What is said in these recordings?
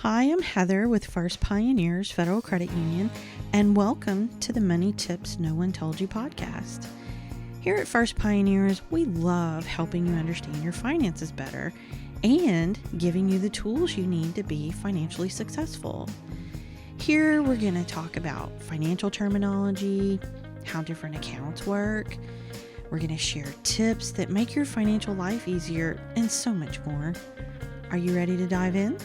Hi, I'm Heather with First Pioneers Federal Credit Union, and welcome to the Money Tips No One Told You podcast. Here at First Pioneers, we love helping you understand your finances better and giving you the tools you need to be financially successful. Here, we're going to talk about financial terminology, how different accounts work. We're going to share tips that make your financial life easier, and so much more. Are you ready to dive in?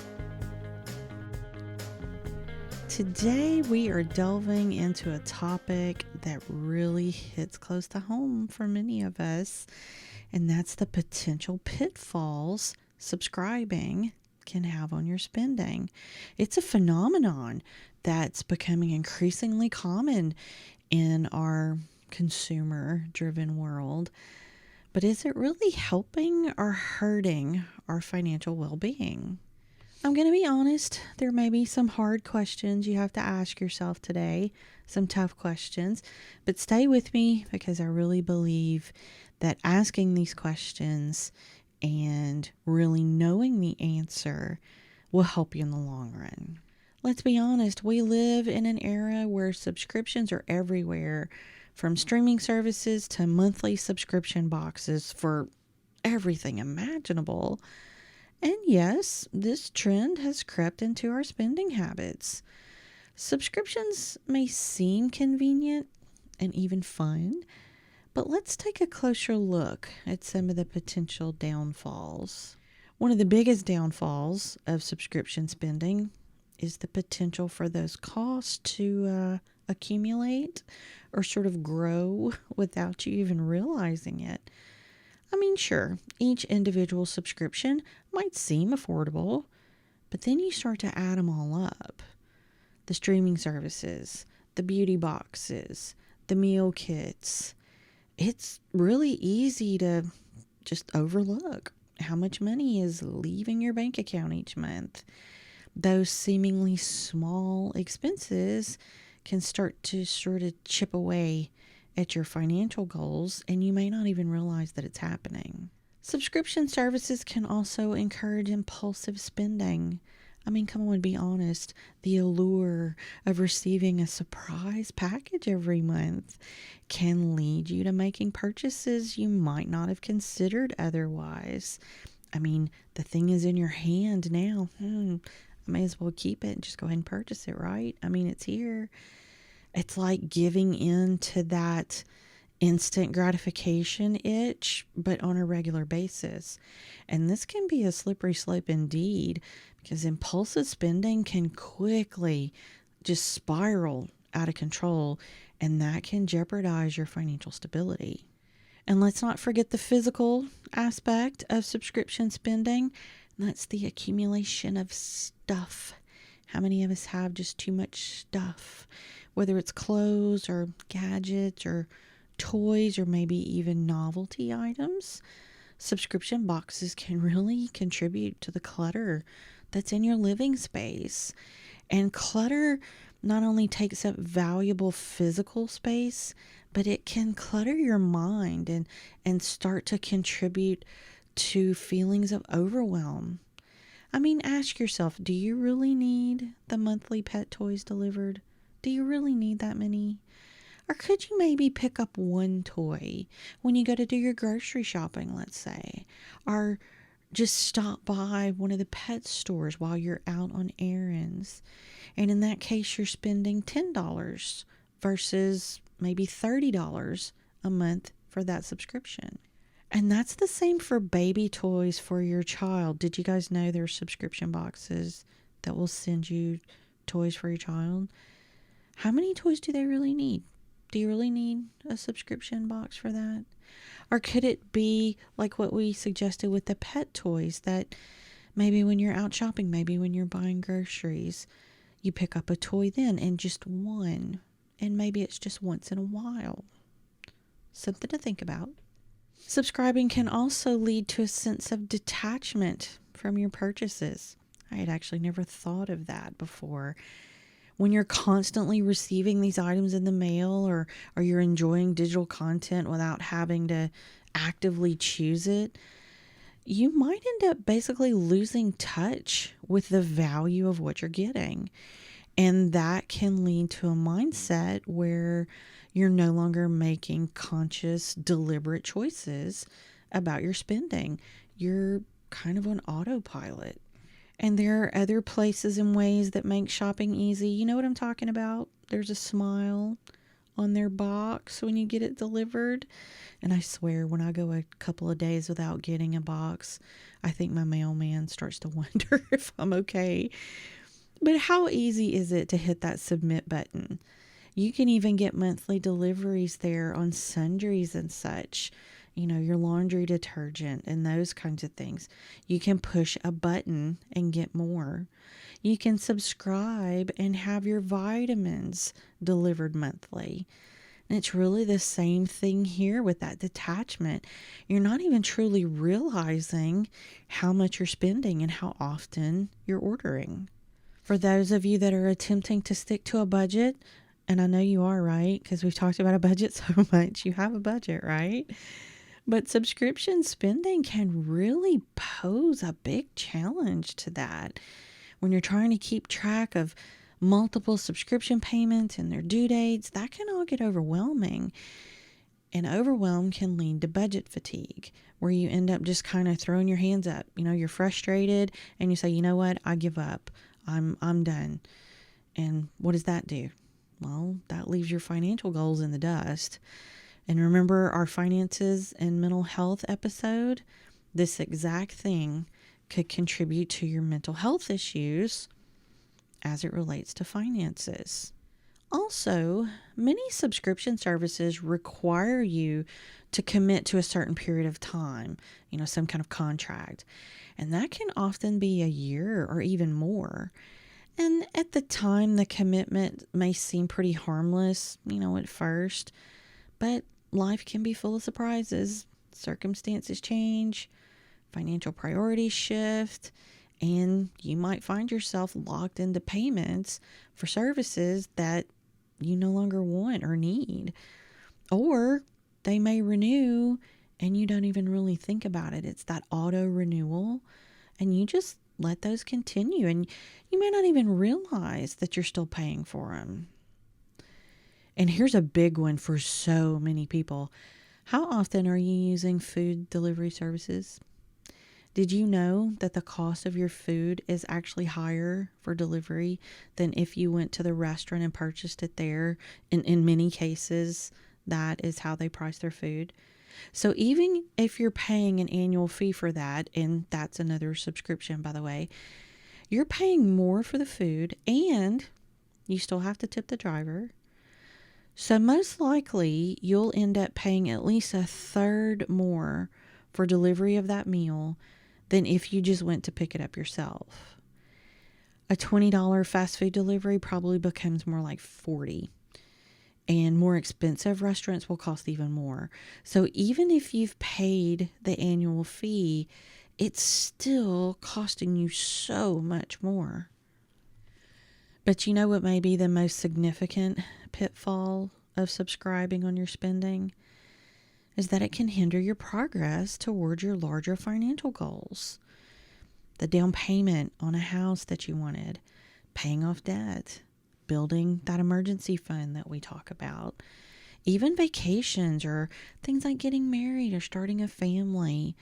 Today, we are delving into a topic that really hits close to home for many of us, and that's the potential pitfalls subscribing can have on your spending. It's a phenomenon that's becoming increasingly common in our consumer-driven world. But is it really helping or hurting our financial well-being? I'm going to be honest, there may be some hard questions you have to ask yourself today, some tough questions, but stay with me because I really believe that asking these questions and really knowing the answer will help you in the long run. Let's be honest, we live in an era where subscriptions are everywhere, from streaming services to monthly subscription boxes for everything imaginable. And yes, this trend has crept into our spending habits. Subscriptions may seem convenient and even fun, but let's take a closer look at some of the potential downfalls. One of the biggest downfalls of subscription spending is the potential for those costs to accumulate or sort of grow without you even realizing it. I mean, sure, each individual subscription might seem affordable, but then you start to add them all up. The streaming services, the beauty boxes, the meal kits. It's really easy to just overlook how much money is leaving your bank account each month. Those seemingly small expenses can start to sort of chip away at your financial goals, and you may not even realize that it's happening. Subscription services can also encourage impulsive spending. I mean, come on, be honest. The allure of receiving a surprise package every month can lead you to making purchases you might not have considered otherwise. I mean, the thing is in your hand now. I may as well keep it and just go ahead and purchase it, right? I mean, it's here. It's like giving in to that instant gratification itch, but on a regular basis. And this can be a slippery slope indeed, because impulsive spending can quickly just spiral out of control, and that can jeopardize your financial stability. And let's not forget the physical aspect of subscription spending, and that's the accumulation of stuff. How many of us have just too much stuff? Whether it's clothes or gadgets or toys or maybe even novelty items, subscription boxes can really contribute to the clutter that's in your living space. And clutter not only takes up valuable physical space, but it can clutter your mind and start to contribute to feelings of overwhelm. I mean, ask yourself, do you really need the monthly pet toys delivered? Do you really need that many? Or could you maybe pick up one toy when you go to do your grocery shopping, let's say? Or just stop by one of the pet stores while you're out on errands. And in that case, you're spending $10 versus maybe $30 a month for that subscription. And that's the same for baby toys for your child. Did you guys know there's subscription boxes that will send you toys for your child? How many toys do they really need? Do you really need a subscription box for that? Or could it be like what we suggested with the pet toys, that maybe when you're out shopping, maybe when you're buying groceries, you pick up a toy then and just one, and maybe it's just once in a while. Something to think about. Subscribing can also lead to a sense of detachment from your purchases. I had actually never thought of that before. When you're constantly receiving these items in the mail, or you're enjoying digital content without having to actively choose it, you might end up basically losing touch with the value of what you're getting. And that can lead to a mindset where you're no longer making conscious, deliberate choices about your spending. You're kind of on autopilot. And there are other places and ways that make shopping easy. You know what I'm talking about? There's a smile on their box when you get it delivered. And I swear, when I go a couple of days without getting a box, I think my mailman starts to wonder if I'm okay. But how easy is it to hit that submit button? You can even get monthly deliveries there on sundries and such. Your laundry detergent and those kinds of things. You can push a button and get more. You can subscribe and have your vitamins delivered monthly. And it's really the same thing here with that detachment. You're not even truly realizing how much you're spending and how often you're ordering. For those of you that are attempting to stick to a budget, and I know you are, right? Because we've talked about a budget so much. You have a budget, right? But subscription spending can really pose a big challenge to that. When you're trying to keep track of multiple subscription payments and their due dates, that can all get overwhelming. And overwhelm can lead to budget fatigue, where you end up just kind of throwing your hands up. You're frustrated and you say, you know what, I give up. I'm done. And what does that do? Well, that leaves your financial goals in the dust. And remember our finances and mental health episode? This exact thing could contribute to your mental health issues as it relates to finances. Also, many subscription services require you to commit to a certain period of time, some kind of contract. And that can often be a year or even more. And at the time, the commitment may seem pretty harmless, at first. But life can be full of surprises. Circumstances change, financial priorities shift, and you might find yourself locked into payments for services that you no longer want or need. Or they may renew and you don't even really think about it. It's that auto renewal, and you just let those continue, and you may not even realize that you're still paying for them. And here's a big one for so many people. How often are you using food delivery services? Did you know that the cost of your food is actually higher for delivery than if you went to the restaurant and purchased it there? In many cases, that is how they price their food. So even if you're paying an annual fee for that, and that's another subscription, by the way, you're paying more for the food and you still have to tip the driver. So most likely you'll end up paying at least a third more for delivery of that meal than if you just went to pick it up yourself. A $20 fast food delivery probably becomes more like $40. And more expensive restaurants will cost even more. So even if you've paid the annual fee, it's still costing you so much more. But you know what may be the most significant pitfall of subscribing on your spending? Is that it can hinder your progress toward your larger financial goals. The down payment on a house that you wanted, paying off debt, building that emergency fund that we talk about, even vacations or things like getting married or starting a family.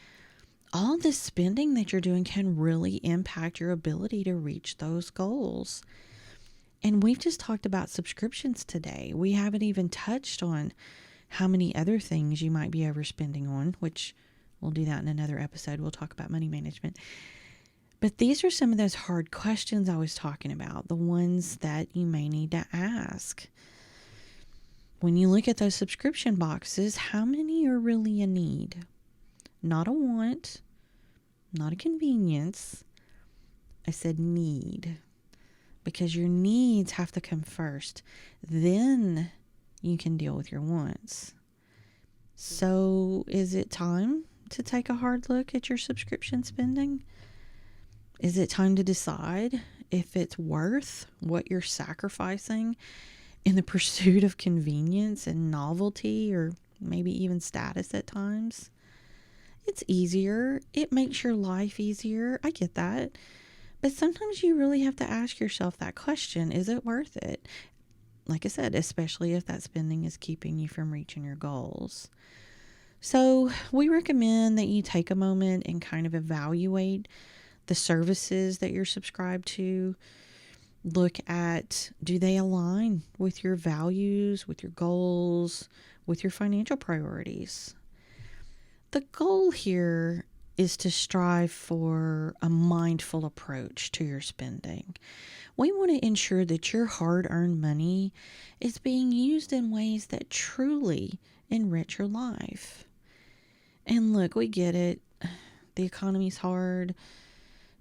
All this spending that you're doing can really impact your ability to reach those goals. And we've just talked about subscriptions today. We haven't even touched on how many other things you might be overspending on, which we'll do that in another episode. We'll talk about money management. But these are some of those hard questions I was talking about, the ones that you may need to ask. When you look at those subscription boxes, how many are really a need? Not a want, not a convenience. I said need. Because your needs have to come first. Then you can deal with your wants. So is it time to take a hard look at your subscription spending? Is it time to decide if it's worth what you're sacrificing in the pursuit of convenience and novelty, or maybe even status at times? It's easier. It makes your life easier. I get that. But sometimes you really have to ask yourself that question. Is it worth it? Like I said, especially if that spending is keeping you from reaching your goals. So we recommend that you take a moment and kind of evaluate the services that you're subscribed to. Look at, do they align with your values, with your goals, with your financial priorities? The goal here is to strive for a mindful approach to your spending. We want to ensure that your hard-earned money is being used in ways that truly enrich your life. And look, we get it. The economy's hard.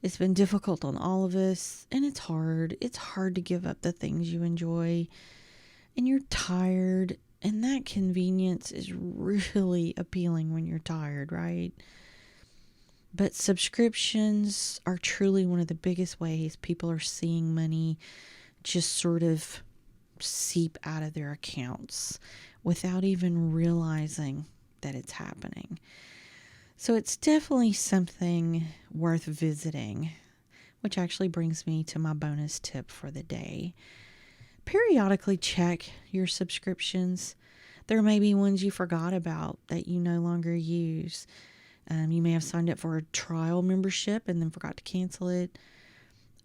It's been difficult on all of us, and it's hard. It's hard to give up the things you enjoy, and you're tired, and that convenience is really appealing when you're tired, right? But subscriptions are truly one of the biggest ways people are seeing money just sort of seep out of their accounts without even realizing that it's happening. So it's definitely something worth visiting, which actually brings me to my bonus tip for the day. Periodically check your subscriptions. There may be ones you forgot about that you no longer use. You may have signed up for a trial membership and then forgot to cancel it.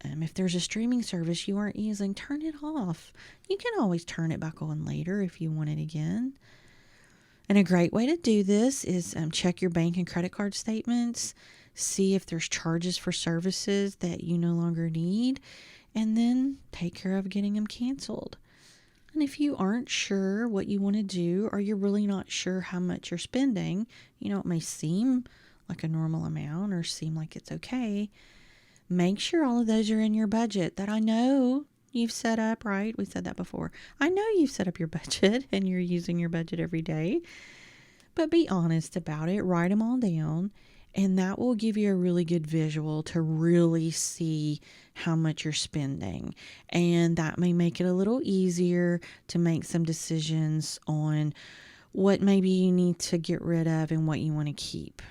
If there's a streaming service you aren't using, turn it off. You can always turn it back on later if you want it again. And a great way to do this is check your bank and credit card statements, see if there's charges for services that you no longer need, and then take care of getting them canceled. And if you aren't sure what you want to do, or you're really not sure how much you're spending, it may seem like a normal amount or seem like it's okay, make sure all of those are in your budget that I know you've set up, right? We said that before. I know you've set up your budget and you're using your budget every day, but be honest about it. Write them all down, and that will give you a really good visual to really see how much you're spending. And that may make it a little easier to make some decisions on what maybe you need to get rid of and what you want to keep.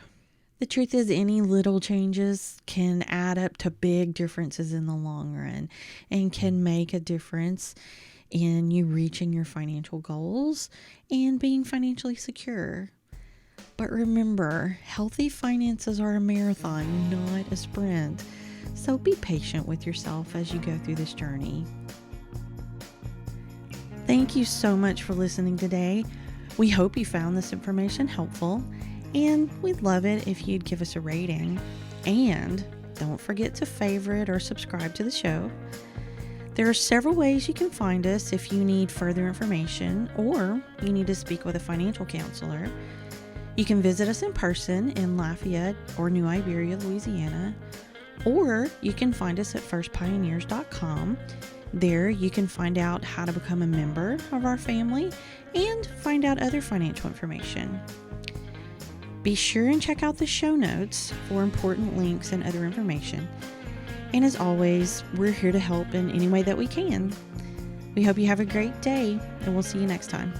The truth is, any little changes can add up to big differences in the long run and can make a difference in you reaching your financial goals and being financially secure. But remember, healthy finances are a marathon, not a sprint. So be patient with yourself as you go through this journey. Thank you so much for listening today. We hope you found this information helpful. And we'd love it if you'd give us a rating. And don't forget to favorite or subscribe to the show. There are several ways you can find us if you need further information or you need to speak with a financial counselor. You can visit us in person in Lafayette or New Iberia, Louisiana, or you can find us at firstpioneers.com. There you can find out how to become a member of our family and find out other financial information. Be sure and check out the show notes for important links and other information. And as always, we're here to help in any way that we can. We hope you have a great day, and we'll see you next time.